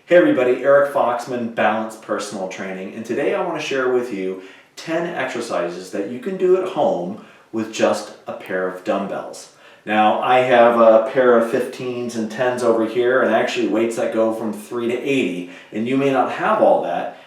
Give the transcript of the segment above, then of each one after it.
Hey everybody, Eric Foxman, Balanced Personal Training, and today I want to share with you 10 exercises that you can do at home with just a pair of dumbbells. Now I have a pair of 15s and 10s over here, and actually weights that go from 3 to 80, and you may not have all that.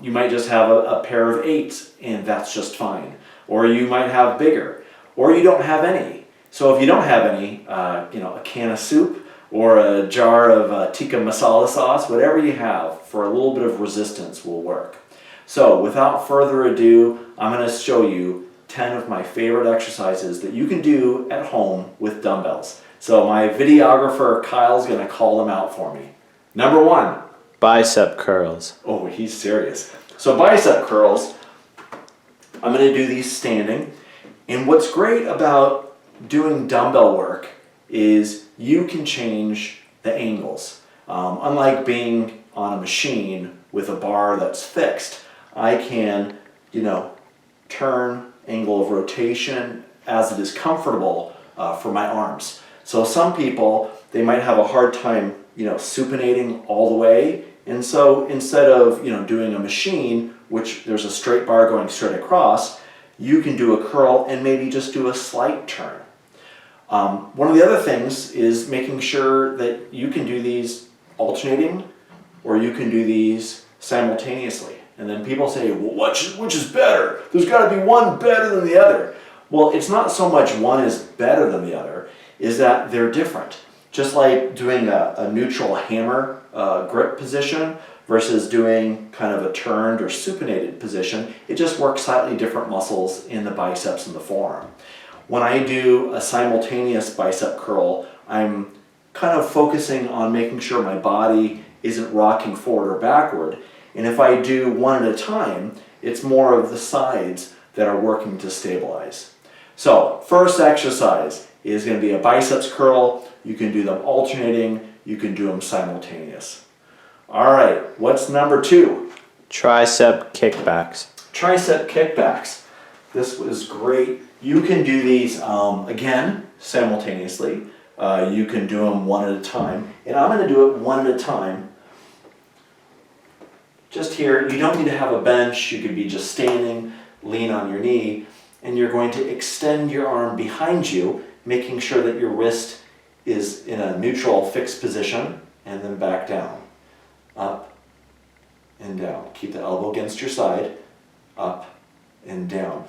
You might just have a pair of 8s, and that's just fine. Or you might have bigger, or you don't have any. So if you don't have any, a can of soup, or a jar of tikka masala sauce, whatever you have for a little bit of resistance will work. So without further ado, I'm going to show you 10 of my favorite exercises that you can do at home with dumbbells. So my videographer Kyle's going to call them out for me. Number 1. Bicep curls. Oh, he's serious. So bicep curls, I'm going to do these standing. And what's great about doing dumbbell work is you can change the angles. Unlike being on a machine with a bar that's fixed, I can, turn angle of rotation as it is comfortable for my arms. So some people, they might have a hard time, supinating all the way. And so instead of, doing a machine, which there's a straight bar going straight across, you can do a curl and maybe just do a slight turn. One of the other things is making sure that you can do these alternating, or you can do these simultaneously. And then people say, well, which is better? There's got to be one better than the other. Well, it's not so much one is better than the other, is that they're different. Just like doing a neutral hammer grip position versus doing kind of a turned or supinated position, it just works slightly different muscles in the biceps and the forearm. When I do a simultaneous bicep curl, I'm kind of focusing on making sure my body isn't rocking forward or backward. And if I do one at a time, it's more of the sides that are working to stabilize. So, first exercise is going to be a biceps curl. You can do them alternating, you can do them simultaneous. All right, what's number 2? Tricep kickbacks. Tricep kickbacks. This was great. You can do these, again, simultaneously. You can do them one at a time. And I'm going to do it one at a time. Just here, you don't need to have a bench. You could be just standing, lean on your knee, and you're going to extend your arm behind you, making sure that your wrist is in a neutral fixed position, and then back down. Up and down. Keep the elbow against your side. Up and down.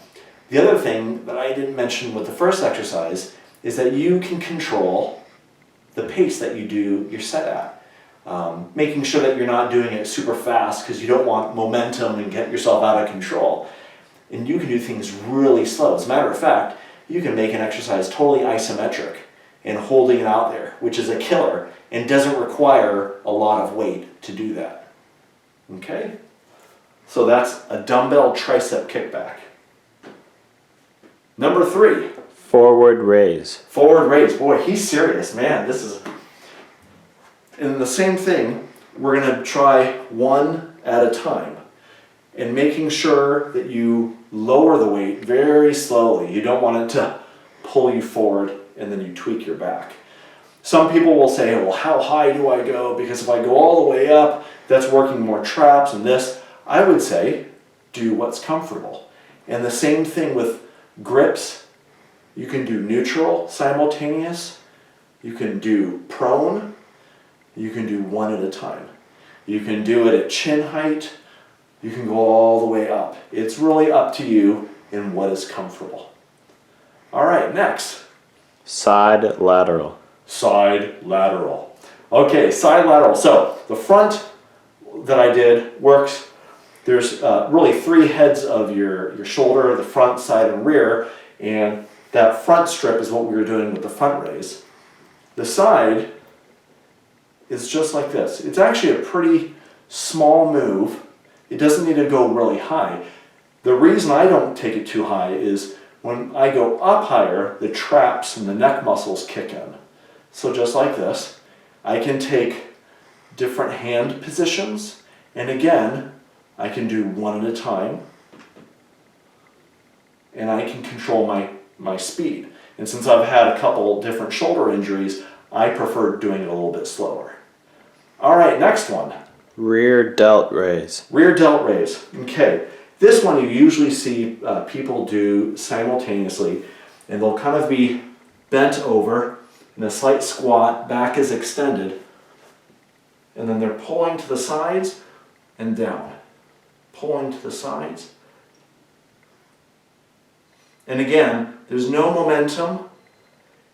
The other thing that I didn't mention with the first exercise is that you can control the pace that you do your set at. Making sure that you're not doing it super fast because you don't want momentum and get yourself out of control. And you can do things really slow. As a matter of fact, you can make an exercise totally isometric and holding it out there, which is a killer and doesn't require a lot of weight to do that. Okay? So that's a dumbbell tricep kickback. Number 3. Forward raise. Forward raise. Boy, he's serious, man. This is... And the same thing, we're going to try one at a time. And making sure that you lower the weight very slowly. You don't want it to pull you forward and then you tweak your back. Some people will say, well, how high do I go? Because if I go all the way up, that's working more traps and this. I would say, do what's comfortable. And the same thing with grips. You can do neutral, simultaneous. You can do prone. You can do one at a time. You can do it at chin height. You can go all the way up. It's really up to you and what is comfortable. All right, next. Side lateral. Side lateral. Okay, side lateral. So the front that I did works. There's really 3 heads of your shoulder, the front, side, and rear, and that front strip is what we were doing with the front raise. The side is just like this. It's actually a pretty small move. It doesn't need to go really high. The reason I don't take it too high is when I go up higher, the traps and the neck muscles kick in. So just like this, I can take different hand positions, and again, I can do one at a time, and I can control my speed. And since I've had a couple different shoulder injuries, I prefer doing it a little bit slower. All right, next one. Rear delt raise. Rear delt raise. Okay, this one you usually see people do simultaneously, and they'll kind of be bent over in a slight squat, back is extended, and then they're pulling to the sides and down. Pulling to the sides. And again, there's no momentum.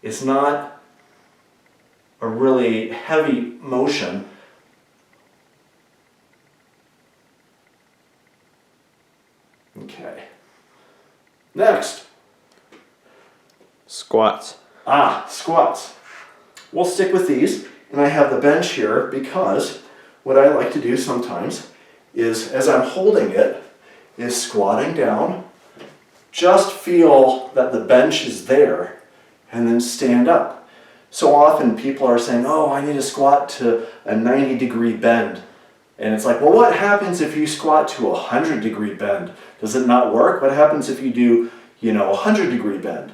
It's not a really heavy motion. Okay. Next. Squats. Squats. We'll stick with these, and I have the bench here because what I like to do sometimes is, as I'm holding it, is squatting down. Just feel that the bench is there, and then stand up. So often people are saying, oh, I need to squat to a 90-degree bend. And it's like, well, what happens if you squat to a 100-degree bend? Does it not work? What happens if you do, a 100-degree bend?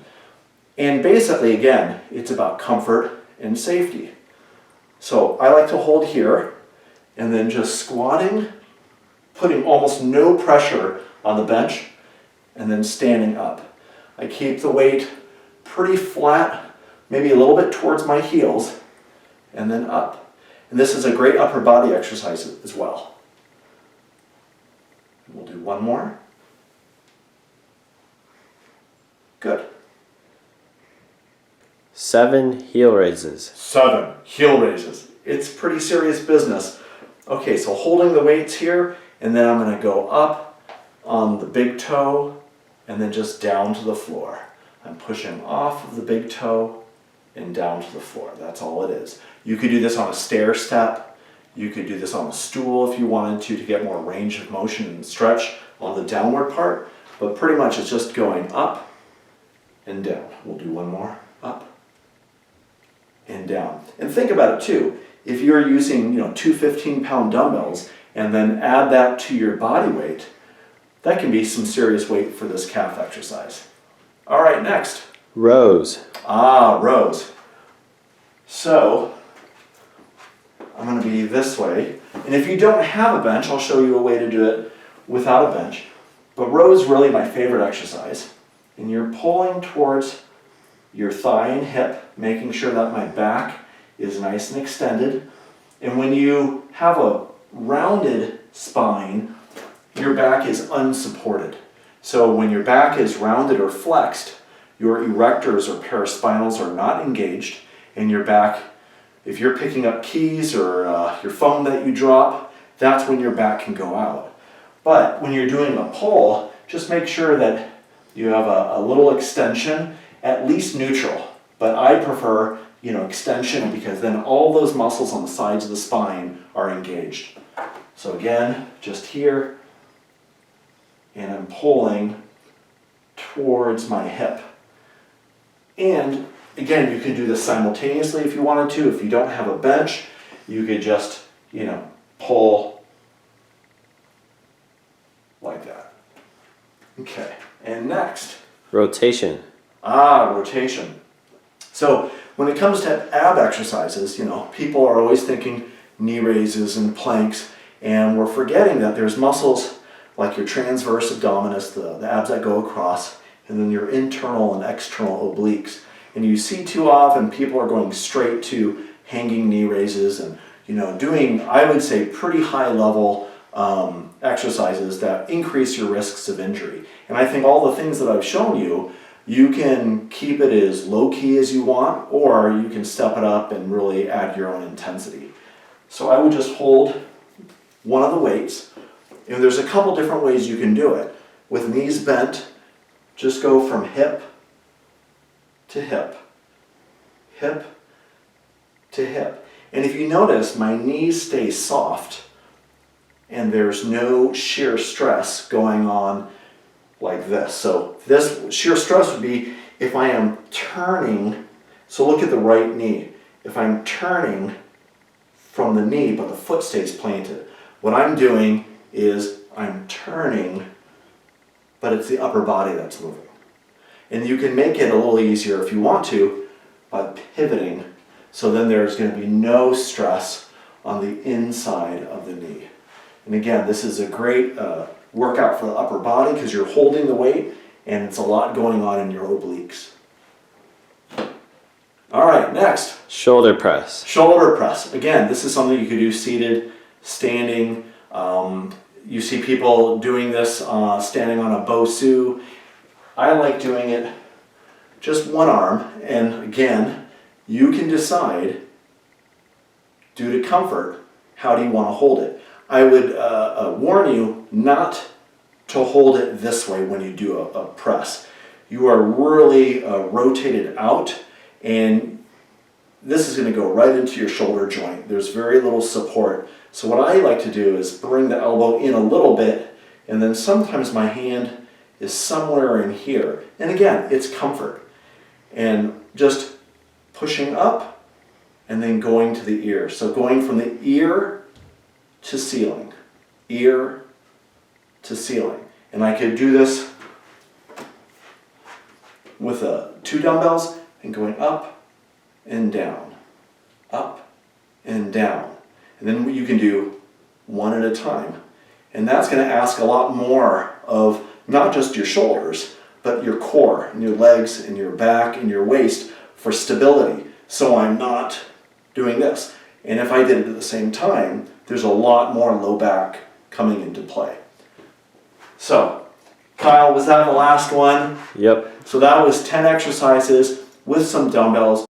And basically, again, it's about comfort and safety. So I like to hold here, and then just squatting, putting almost no pressure on the bench, and then standing up. I keep the weight pretty flat, maybe a little bit towards my heels, and then up. And this is a great upper body exercise as well. We'll do one more. Good. 7 heel raises. 7 heel raises. It's pretty serious business. Okay, so holding the weights here, and then I'm going to go up on the big toe, and then just down to the floor. I'm pushing off of the big toe and down to the floor. That's all it is. You could do this on a stair step. You could do this on a stool if you wanted to get more range of motion and stretch on the downward part. But pretty much it's just going up and down. We'll do one more. Up and down. And think about it too. If you're using, 2 15-pound dumbbells and then add that to your body weight, that can be some serious weight for this calf exercise. All right, next. Rows. Rows. So, I'm going to be this way. And if you don't have a bench, I'll show you a way to do it without a bench. But rows is really my favorite exercise. And you're pulling towards your thigh and hip, making sure that my back is nice and extended. And when you have a rounded spine, your back is unsupported. So when your back is rounded or flexed, your erectors or paraspinals are not engaged, and your back, if you're picking up keys or your phone that you drop, that's when your back can go out. But when you're doing a pull, just make sure that you have a little extension, at least neutral. But I prefer, extension, because then all those muscles on the sides of the spine are engaged. So again, just here, and I'm pulling towards my hip. And again, you could do this simultaneously if you wanted to. If you don't have a bench, you could just, pull like that. Okay, and next. Rotation. Rotation. So when it comes to ab exercises, people are always thinking knee raises and planks, and we're forgetting that there's muscles like your transverse abdominis, the abs that go across, and then your internal and external obliques. And you see too often people are going straight to hanging knee raises and doing, I would say, pretty high level exercises that increase your risks of injury. And I think all the things that I've shown you, you can keep it as low key as you want, or you can step it up and really add your own intensity. So I would just hold one of the weights, and there's a couple different ways you can do it. With knees bent, just go from hip to hip, hip to hip. And if you notice, my knees stay soft, and there's no shear stress going on like this. So this shear stress would be if I am turning, so look at the right knee. If I'm turning from the knee, but the foot stays planted, what I'm doing is I'm turning, but it's the upper body that's moving. And you can make it a little easier if you want to by pivoting, so then there's going to be no stress on the inside of the knee. And again, this is a great workout for the upper body because you're holding the weight and it's a lot going on in your obliques. All right, next. Shoulder press. Shoulder press. Again, this is something you could do seated, standing. You see people doing this standing on a Bosu. I like doing it just one arm, and again, you can decide, due to comfort, how do you want to hold it. I would warn you not to hold it this way when you do a press. You are really rotated out, and this is going to go right into your shoulder joint. There's very little support. So what I like to do is bring the elbow in a little bit, and then sometimes my hand is somewhere in here. And again, it's comfort. And just pushing up and then going to the ear. So going from the ear to ceiling, ear to ceiling. And I could do this with 2 dumbbells and going up and down, up and down. And then you can do one at a time. And that's going to ask a lot more of not just your shoulders, but your core and your legs and your back and your waist for stability. So I'm not doing this. And if I did it at the same time, there's a lot more low back coming into play. So, Kyle, was that the last one? Yep. So that was 10 exercises with some dumbbells.